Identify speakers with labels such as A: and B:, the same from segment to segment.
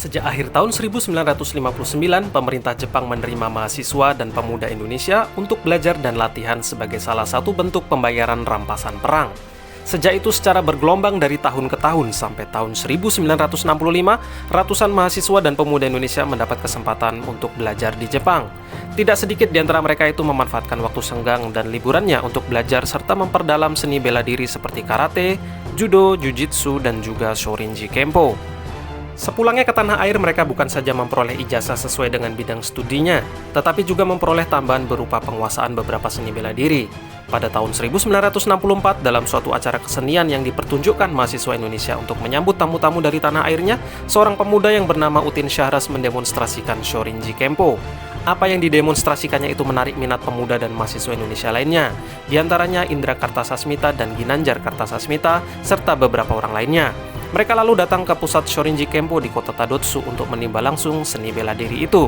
A: Sejak akhir tahun 1959, pemerintah Jepang menerima mahasiswa dan pemuda Indonesia untuk belajar dan latihan sebagai salah satu bentuk pembayaran rampasan perang. Sejak itu secara bergelombang dari tahun ke tahun sampai tahun 1965, ratusan mahasiswa dan pemuda Indonesia mendapat kesempatan untuk belajar di Jepang. Tidak sedikit di antara mereka itu memanfaatkan waktu senggang dan liburannya untuk belajar serta memperdalam seni bela diri seperti karate, judo, jujitsu, dan juga shorinji kempo. Sepulangnya ke tanah air, mereka bukan saja memperoleh ijazah sesuai dengan bidang studinya, tetapi juga memperoleh tambahan berupa penguasaan beberapa seni bela diri. Pada tahun 1964, dalam suatu acara kesenian yang dipertunjukkan mahasiswa Indonesia untuk menyambut tamu-tamu dari tanah airnya, seorang pemuda yang bernama Utin Syahras mendemonstrasikan shorinji kempo. Apa yang didemonstrasikannya itu menarik minat pemuda dan mahasiswa Indonesia lainnya, di antaranya Indra Kartasasmita dan Ginanjar Kartasasmita, serta beberapa orang lainnya. Mereka lalu datang ke pusat shorinji kempo di kota Tadotsu untuk menimba langsung seni bela diri itu.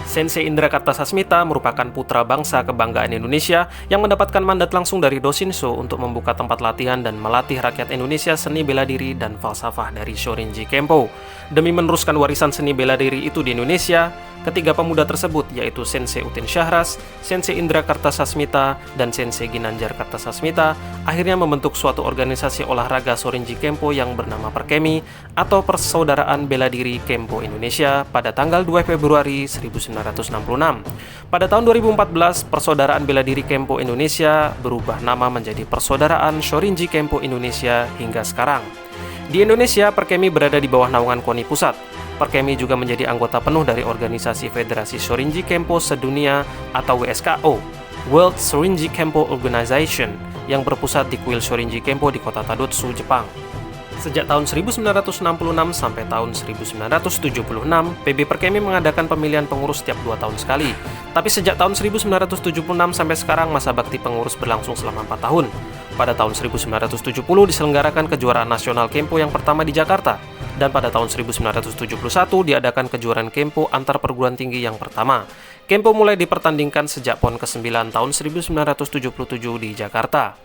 A: Sensei Indra Kartasasmita merupakan putra bangsa kebanggaan Indonesia yang mendapatkan mandat langsung dari Doshinso untuk membuka tempat latihan dan melatih rakyat Indonesia seni bela diri dan falsafah dari shorinji kempo. Demi meneruskan warisan seni bela diri itu di Indonesia, ketiga pemuda tersebut yaitu Sensei Utin Syahras, Sensei Indra Kartasasmita, dan Sensei Ginanjar Kartasasmita akhirnya membentuk suatu organisasi olahraga shorinji kempo yang bernama Perkemi atau Persaudaraan Bela Diri Kempo Indonesia pada tanggal 2 Februari 1966. Pada tahun 2014, Persaudaraan Bela Diri Kempo Indonesia berubah nama menjadi Persaudaraan Shorinji Kempo Indonesia hingga sekarang. Di Indonesia, Perkemi berada di bawah naungan KONI Pusat. Perkemi juga menjadi anggota penuh dari organisasi Federasi Shorinji Kempo Sedunia atau WSKO, World Shorinji Kempo Organization, yang berpusat di kuil Shorinji Kempo di kota Tadotsu, Jepang. Sejak tahun 1966 sampai tahun 1976, PB Perkemi mengadakan pemilihan pengurus setiap 2 tahun sekali. Tapi sejak tahun 1976 sampai sekarang, masa bakti pengurus berlangsung selama 4 tahun. Pada tahun 1970 diselenggarakan kejuaraan nasional Kempo yang pertama di Jakarta. Dan pada tahun 1971 diadakan kejuaraan Kempo antar perguruan tinggi yang pertama. Kempo mulai dipertandingkan sejak PON ke-9 tahun 1977 di Jakarta.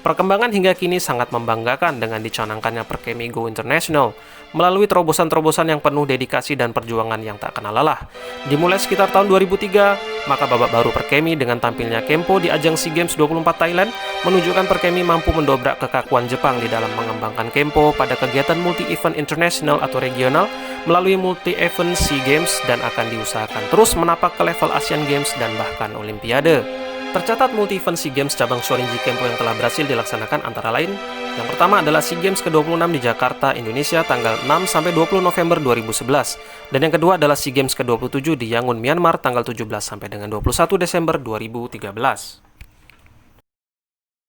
A: Perkembangan hingga kini sangat membanggakan dengan dicanangkannya Perkemi Go International melalui terobosan-terobosan yang penuh dedikasi dan perjuangan yang tak kenal lelah. Dimulai sekitar tahun 2003, maka babak baru Perkemi dengan tampilnya Kempo di ajang SEA Games 24 Thailand menunjukkan Perkemi mampu mendobrak kekakuan Jepang di dalam mengembangkan Kempo pada kegiatan multi-event internasional atau regional melalui multi-event SEA Games dan akan diusahakan terus menapak ke level Asian Games dan bahkan Olimpiade. Tercatat multi-event SEA Games cabang shorinji kempo yang telah berhasil dilaksanakan antara lain, yang pertama adalah SEA Games ke-26 di Jakarta, Indonesia tanggal 6-20 November 2011, dan yang kedua adalah SEA Games ke-27 di Yangon, Myanmar tanggal 17 sampai dengan 21 Desember 2013.